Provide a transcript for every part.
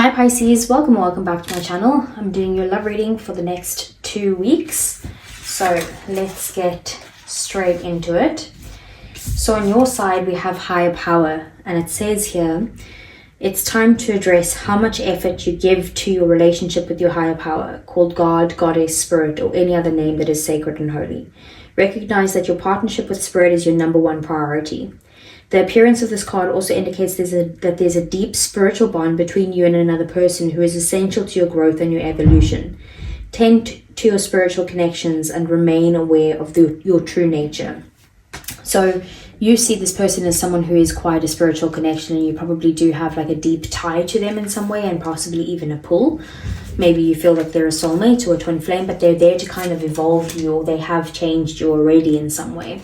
Hi Pisces, welcome back to my channel. I'm doing your love reading for the next 2 weeks. So let's get straight into it. So on your side, we have higher power, and it says here, it's time to address how much effort you give to your relationship with your higher power, called God, Goddess, Spirit, or any other name that is sacred and holy. Recognize that your partnership with Spirit is your number one priority. The appearance of this card also indicates that there's a deep spiritual bond between you and another person who is essential to your growth and your evolution. Tend to your spiritual connections and remain aware of your true nature. So you see this person as someone who is quite a spiritual connection, and you probably do have like a deep tie to them in some way, and possibly even a pull. Maybe you feel like they're a soulmate or a twin flame, but they're there to kind of evolve you, or they have changed you already in some way.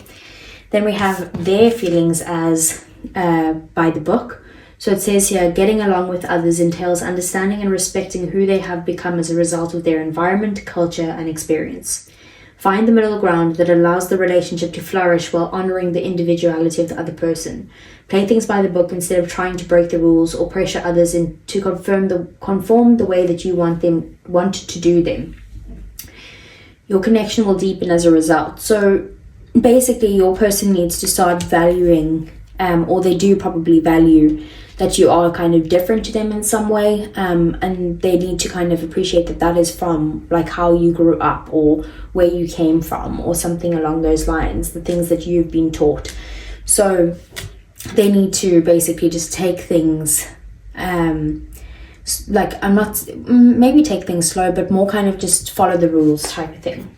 Then we have their feelings as by the book. So it says here, getting along with others entails understanding and respecting who they have become as a result of their environment, culture, and experience. Find the middle ground that allows the relationship to flourish while honoring the individuality of the other person. Play things by the book instead of trying to break the rules or pressure others to conform the way that you want to do them. Your connection will deepen as a result. So basically, your person needs to start valuing, or they do probably value, that you are kind of different to them in some way, and they need to kind of appreciate that is from like how you grew up or where you came from or something along those lines, the things that you've been taught. So they need to basically just take things maybe take things slow, but more kind of just follow the rules type of thing.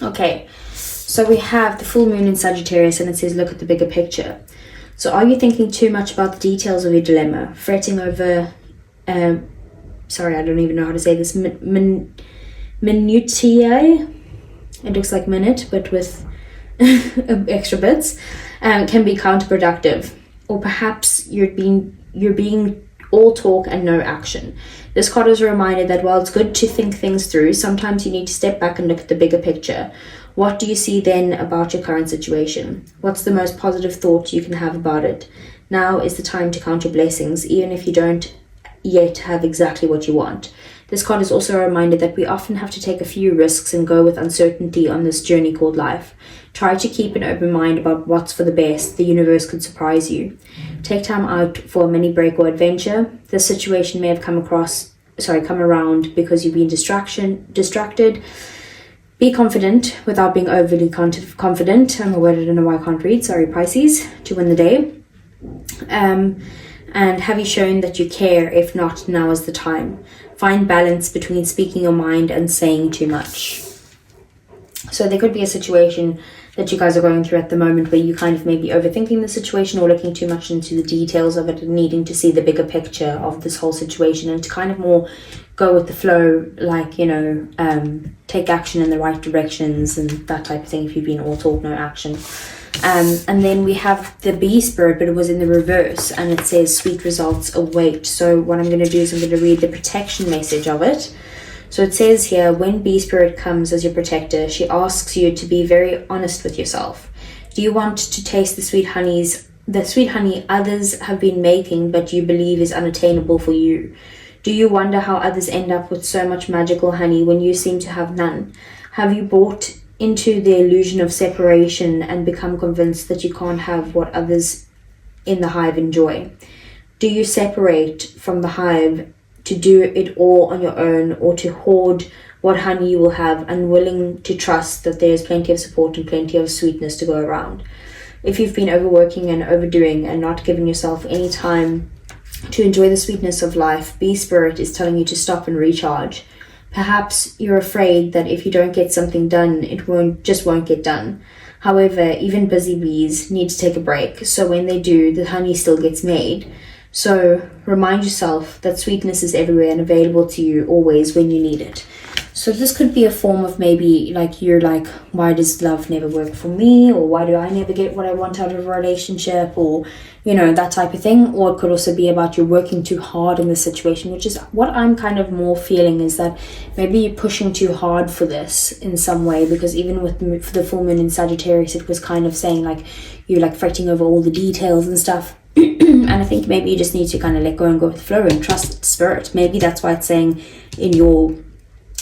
Okay, so we have the full moon in Sagittarius, and it says look at the bigger picture. So are you thinking too much about the details of your dilemma, fretting over sorry, I don't even know how to say this, minutiae, it looks like minute but with extra bits, can be counterproductive, or perhaps you're being all talk and no action. This card is a reminder that while it's good to think things through, sometimes you need to step back and look at the bigger picture. What do you see then about your current situation? What's the most positive thought you can have about it? Now is the time to count your blessings, even if you don't yet have exactly what you want. This card is also a reminder that we often have to take a few risks and go with uncertainty on this journey called life. Try to keep an open mind about what's for the best. The universe could surprise you. Take time out for a mini break or adventure. This situation may have come around because you've been distracted. Be confident without being overly confident. I'm a word I don't know why I can't read. Sorry, Pisces, to win the day. And have you shown that you care? If not, now is the time. Find balance between speaking your mind and saying too much. So there could be a situation that you guys are going through at the moment where you kind of may be overthinking the situation or looking too much into the details of it and needing to see the bigger picture of this whole situation and to kind of more go with the flow, like, take action in the right directions and that type of thing if you've been all talk, no action. And then we have the bee spirit, but it was in the reverse, and it says sweet results await. So what I'm going to do is I'm going to read the protection message of it. So it says here, when bee spirit comes as your protector, she asks you to be very honest with yourself. Do you want to taste the sweet honey others have been making but you believe is unattainable for you? Do you wonder how others end up with so much magical honey when you seem to have none? Have you bought into the illusion of separation and become convinced that you can't have what others in the hive enjoy? Do you separate from the hive to do it all on your own, or to hoard what honey you will have, unwilling to trust that there is plenty of support and plenty of sweetness to go around? If you've been overworking and overdoing and not giving yourself any time to enjoy the sweetness of life, bee spirit is telling you to stop and recharge. Perhaps you're afraid that if you don't get something done, it won't get done. However, even busy bees need to take a break, so when they do, the honey still gets made. So remind yourself that sweetness is everywhere and available to you always when you need it. So this could be a form of maybe like you're like, why does love never work for me? Or why do I never get what I want out of a relationship? Or, that type of thing. Or it could also be about you're working too hard in the situation, which is what I'm kind of more feeling, is that maybe you're pushing too hard for this in some way, because even with the full moon in Sagittarius, it was kind of saying like you're like fretting over all the details and stuff. And I think maybe you just need to kind of let go and go with the flow and trust spirit. Maybe that's why it's saying in your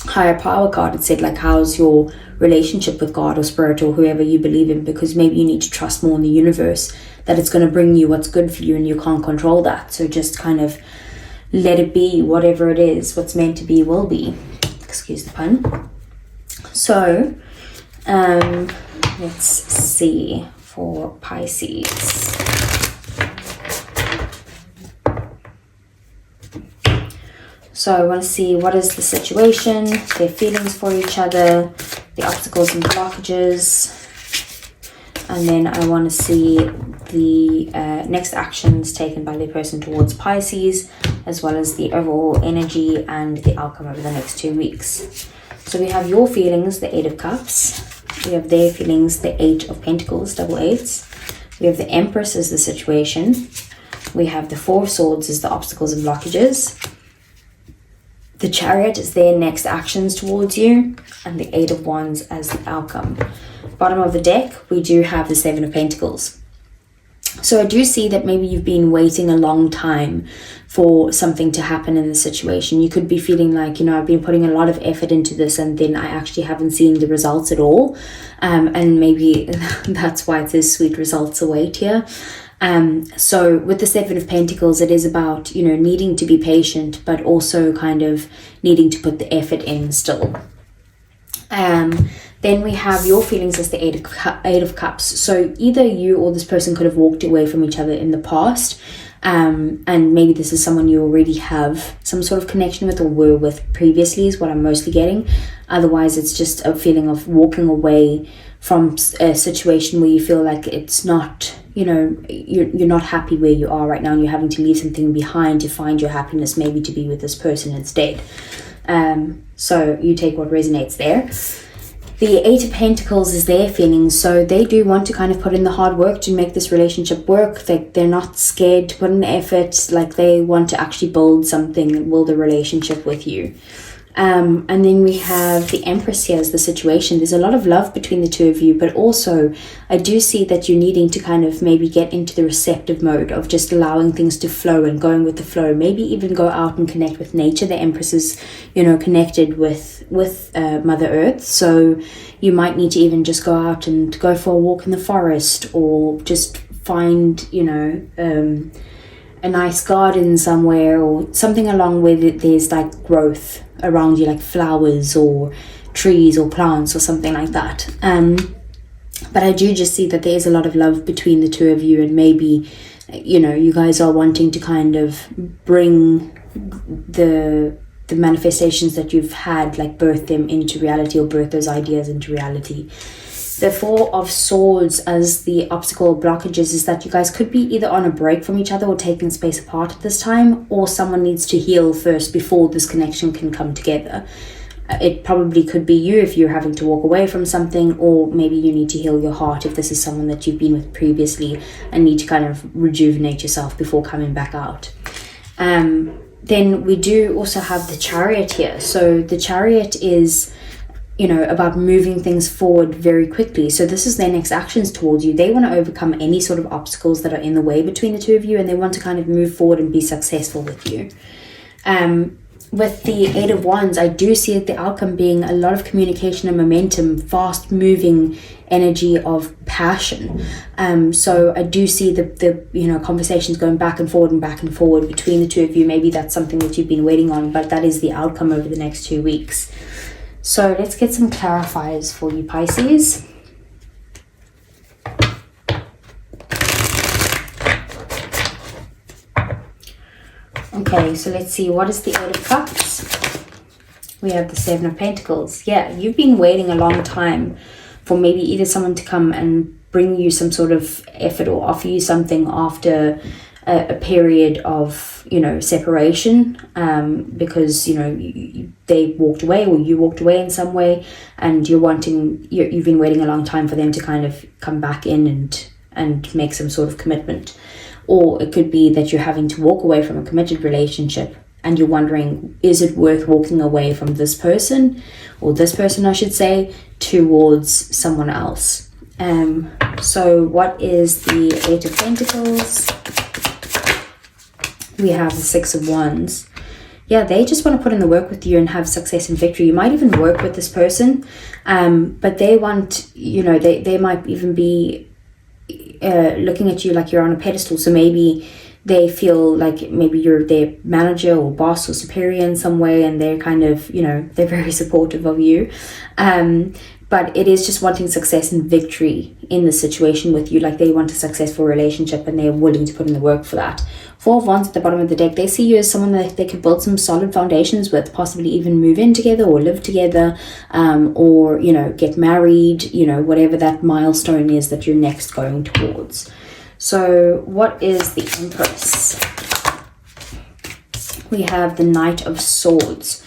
higher power card, it said like, how's your relationship with God or spirit or whoever you believe in? Because maybe you need to trust more in the universe, that it's going to bring you what's good for you and you can't control that. So just kind of let it be, whatever it is, what's meant to be will be. Excuse the pun. So let's see for Pisces. So I want to see what is the situation, their feelings for each other, the obstacles and blockages. And then I want to see the next actions taken by the person towards Pisces, as well as the overall energy and the outcome over the next 2 weeks. So we have your feelings, the 8 of Cups. We have their feelings, the 8 of Pentacles, double eights. We have the Empress as the situation. We have the 4 of Swords as the obstacles and blockages. The Chariot is their next actions towards you, and the 8 of Wands as the outcome. Bottom of the deck, we do have the 7 of Pentacles. So I do see that maybe you've been waiting a long time for something to happen in the situation. You could be feeling like, I've been putting a lot of effort into this and then I actually haven't seen the results at all. And maybe that's why it says sweet results await here. So with the 7 of Pentacles, it is about, needing to be patient, but also kind of needing to put the effort in still. Then we have your feelings as the 8 of Cups. So either you or this person could have walked away from each other in the past. And maybe this is someone you already have some sort of connection with or were with previously is what I'm mostly getting. Otherwise, it's just a feeling of walking away from a situation where you feel like it's not, you're not happy where you are right now and you're having to leave something behind to find your happiness, maybe to be with this person instead. So you take what resonates there. The 8 of Pentacles is their feelings, so they do want to kind of put in the hard work to make this relationship work. They're not scared to put in effort, like they want to actually build something, build a relationship with you. And then we have the Empress here as the situation. There's a lot of love between the two of you, but also I do see that you're needing to kind of maybe get into the receptive mode of just allowing things to flow and going with the flow. Maybe even go out and connect with nature. The Empress is, connected with Mother Earth. So you might need to even just go out and go for a walk in the forest, or just find, a nice garden somewhere or something along where there's like growth around you, like flowers or trees or plants or something like that. But I do just see that there is a lot of love between the two of you, and maybe you guys are wanting to kind of bring the manifestations that you've had, like birth them into reality or birth those ideas into reality. The 4 of Swords as the obstacle blockages is that you guys could be either on a break from each other or taking space apart at this time, or someone needs to heal first before this connection can come together. It probably could be you if you're having to walk away from something, or maybe you need to heal your heart if this is someone that you've been with previously and need to kind of rejuvenate yourself before coming back out. Then we do also have the Chariot here. So the Chariot is about moving things forward very quickly. So this is their next actions towards you. They want to overcome any sort of obstacles that are in the way between the two of you, and they want to kind of move forward and be successful with you. With the 8 of Wands, I do see the outcome being a lot of communication and momentum, fast moving energy of passion. So I do see the conversations going back and forward between the two of you. Maybe that's something that you've been waiting on, but that is the outcome over the next 2 weeks. So let's get some clarifiers for you, Pisces. Okay, so let's see, what is the 8 of Cups? We have the 7 of Pentacles. Yeah, you've been waiting a long time for maybe either someone to come and bring you some sort of effort or offer you something after a period of separation, because they walked away or you walked away in some way, and you've been waiting a long time for them to kind of come back in and make some sort of commitment. Or it could be that you're having to walk away from a committed relationship and you're wondering, is it worth walking away from this person, or this person I should say, towards someone else? So what is the Eight of Pentacles? We have the Six of Wands. Yeah, they just want to put in the work with you and have success and victory. You might even work with this person, but they want, you know, they might even be looking at you like you're on a pedestal. So maybe they feel like maybe you're their manager or boss or superior in some way, and they're kind of, you know, they're very supportive of you. But it is just wanting success and victory in the situation with you. Like they want a successful relationship and they're willing to put in the work for that. Four of Wands at the bottom of the deck. They see you as someone that they could build some solid foundations with, possibly even move in together or live together, or, you know, get married, you know, whatever that milestone is that you're next going towards. So what is the Empress? We have the Knight of Swords.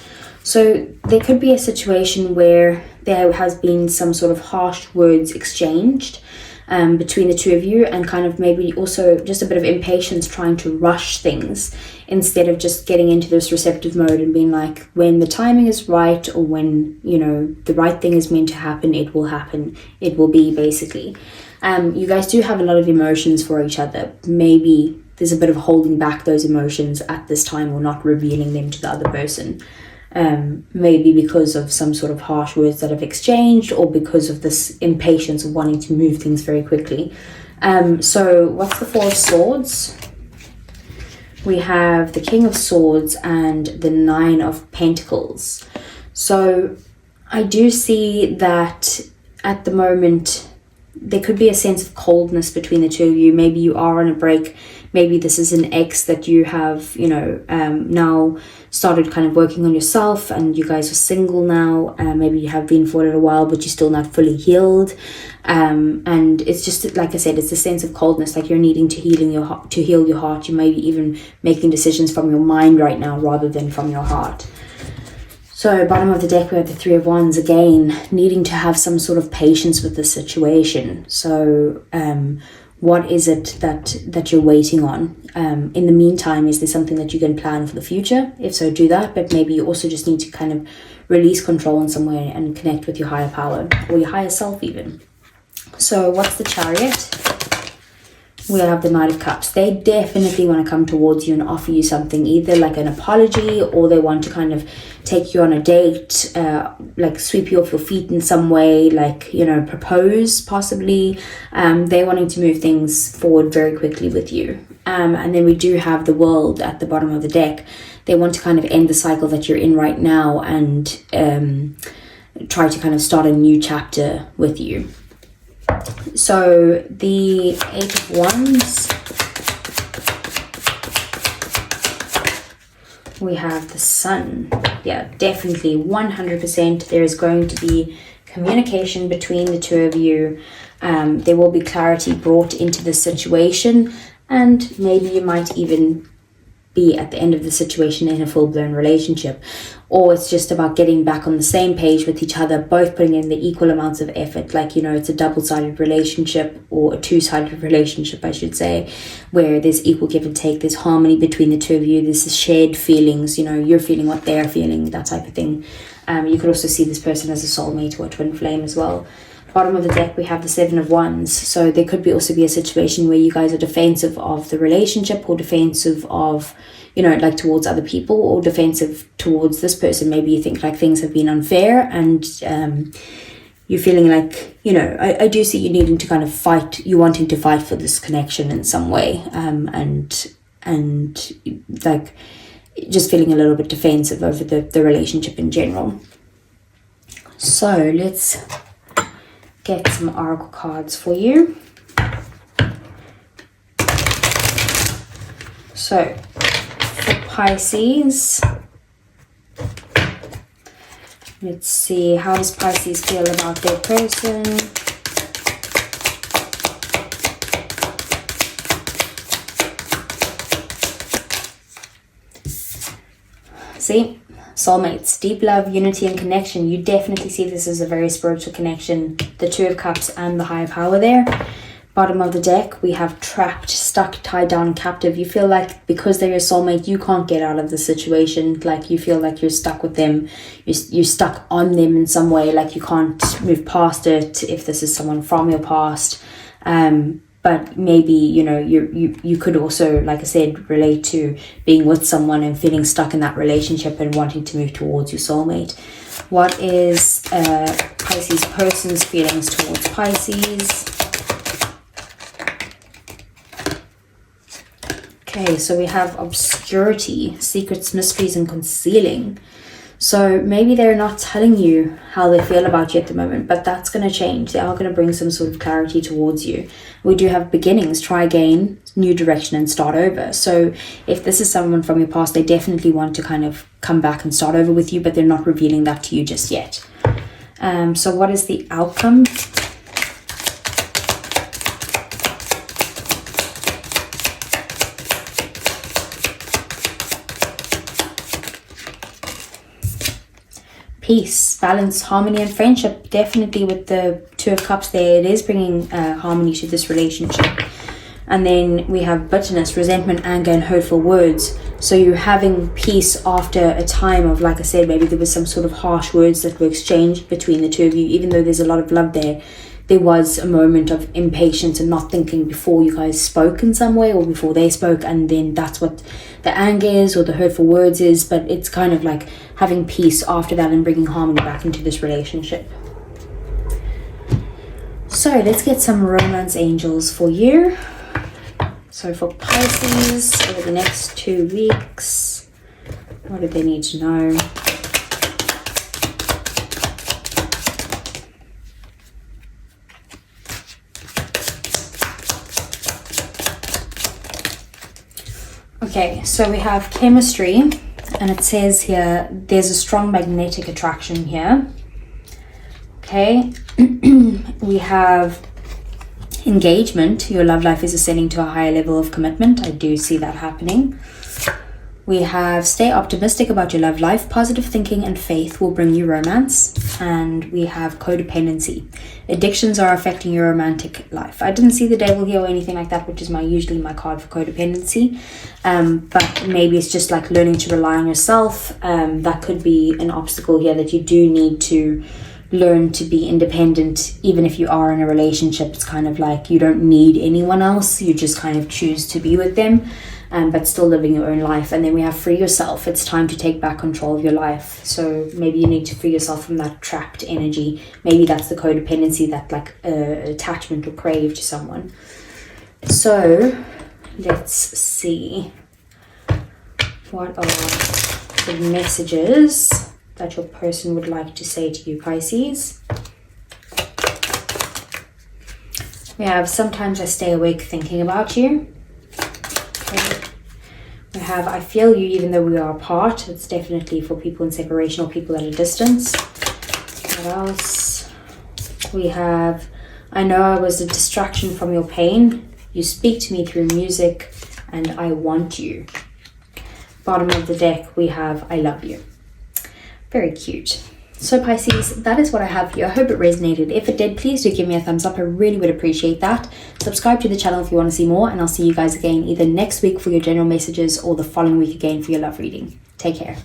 So there could be a situation where there has been some sort of harsh words exchanged between the two of you, and kind of maybe also just a bit of impatience trying to rush things instead of just getting into this receptive mode and being like, when the timing is right, or when, you know, the right thing is meant to happen, it will be, basically. You guys do have a lot of emotions for each other. Maybe there's a bit of holding back those emotions at this time, or not revealing them to the other person. Maybe because of some sort of harsh words that have exchanged, or because of this impatience of wanting to move things very quickly. So what's the Four of Swords? We have the King of Swords and the Nine of Pentacles. So I do see that at the moment there could be a sense of coldness between the two of you. Maybe you are on a break. Maybe this is an ex that you have, you know, now started kind of working on yourself, and you guys are single now. Maybe you have been for a little while, but you're still not fully healed. And it's just, like I said, it's a sense of coldness, like you're needing to heal your heart. You may be even making decisions from your mind right now rather than from your heart. So bottom of the deck, we have the Three of Wands again, needing to have some sort of patience with the situation. So what is it that you're waiting on? In the meantime, is there something that you can plan for the future? If so, do that. But maybe you also just need to kind of release control in some way and connect with your higher power, or your higher self even. So what's the Chariot? We have the Knight of Cups. They definitely want to come towards you and offer you something, either like an apology, or they want to kind of take you on a date, like sweep you off your feet in some way, like, you know, propose possibly. They're wanting to move things forward very quickly with you. And then we do have the World at the bottom of the deck. They want to kind of end the cycle that you're in right now and try to kind of start a new chapter with you. So the Eight of Wands, we have the Sun. Yeah, definitely 100% there is going to be communication between the two of you. There will be clarity brought into the situation, and maybe you might even be at the end of the situation in a full-blown relationship, or it's just about getting back on the same page with each other, both putting in the equal amounts of effort. Like, you know, it's a double-sided relationship, or a two-sided relationship, I should say, where there's equal give and take, there's harmony between the two of you, there's shared feelings, you know, you're feeling what they're feeling, that type of thing. You could also see this person as a soulmate or a twin flame as well. Bottom of the deck, we have the Seven of Wands. So there could also be a situation where you guys are defensive of the relationship, or defensive of, you know, like towards other people, or defensive towards this person. Maybe you think like things have been unfair, and you're feeling like, you know, I do see you needing to kind of fight, you wanting to fight for this connection in some way, and like just feeling a little bit defensive over the relationship in general. So let's get some oracle cards for you. So for Pisces, let's see, how does Pisces feel about their person? See, soulmates, deep love, unity and connection. You definitely see this as a very spiritual connection, the Two of Cups and the higher power there. Bottom of the deck, we have trapped, stuck, tied down, captive. You feel like because they're your soulmate, you can't get out of the situation. Like you feel like you're stuck with them. You're stuck on them in some way. Like you can't move past it if this is someone from your past. But maybe, you know, you could also, like I said, relate to being with someone and feeling stuck in that relationship and wanting to move towards your soulmate. What is Pisces person's feelings towards Pisces? Okay, so we have obscurity, secrets, mysteries, and concealing. So maybe they're not telling you how they feel about you at the moment, but that's going to change. They are going to bring some sort of clarity towards you. We do have beginnings, try again, new direction, and start over. So if this is someone from your past, they definitely want to kind of come back and start over with you, but they're not revealing that to you just yet. So what is the outcome? Peace, balance, harmony, and friendship. Definitely with the Two of Cups there, it is bringing harmony to this relationship. And then we have bitterness, resentment, anger, and hurtful words. So you're having peace after a time of, like I said, maybe there was some sort of harsh words that were exchanged between the two of you. Even though there's a lot of love there, there was a moment of impatience and not thinking before you guys spoke in some way, or before they spoke, and then that's what the anger is, or the hurtful words is. But it's kind of like having peace after that and bringing harmony back into this relationship. So let's get some romance angels for you. So for Pisces, over the next 2 weeks, what do they need to know? Okay, so we have chemistry, and it says here there's a strong magnetic attraction here. Okay, we have engagement. Your love life is ascending to a higher level of commitment. I do see that happening. We have stay optimistic about your love life. Positive thinking and faith will bring you romance. And we have codependency. Addictions are affecting your romantic life. I didn't see the devil here or anything like that, which is usually my card for codependency. But maybe it's just like learning to rely on yourself. That could be an obstacle here, that you do need to learn to be independent. Even if you are in a relationship, it's kind of like you don't need anyone else. You just kind of choose to be with them. But still living your own life. And then we have free yourself. It's time to take back control of your life. So maybe you need to free yourself from that trapped energy. Maybe that's the codependency, that like attachment or crave to someone. So let's see, what are the messages that your person would like to say to you, Pisces? We have sometimes I stay awake thinking about you. Okay. We have I feel you even though we are apart. It's definitely for people in separation or people at a distance. What else? We have I know I was a distraction from your pain. You speak to me through music and I want you. Bottom of the deck we have I love you. Very cute. So Pisces, that is what I have for you. I hope it resonated. If it did, please do give me a thumbs up. I really would appreciate that. Subscribe to the channel if you want to see more, and I'll see you guys again either next week for your general messages or the following week again for your love reading. Take care.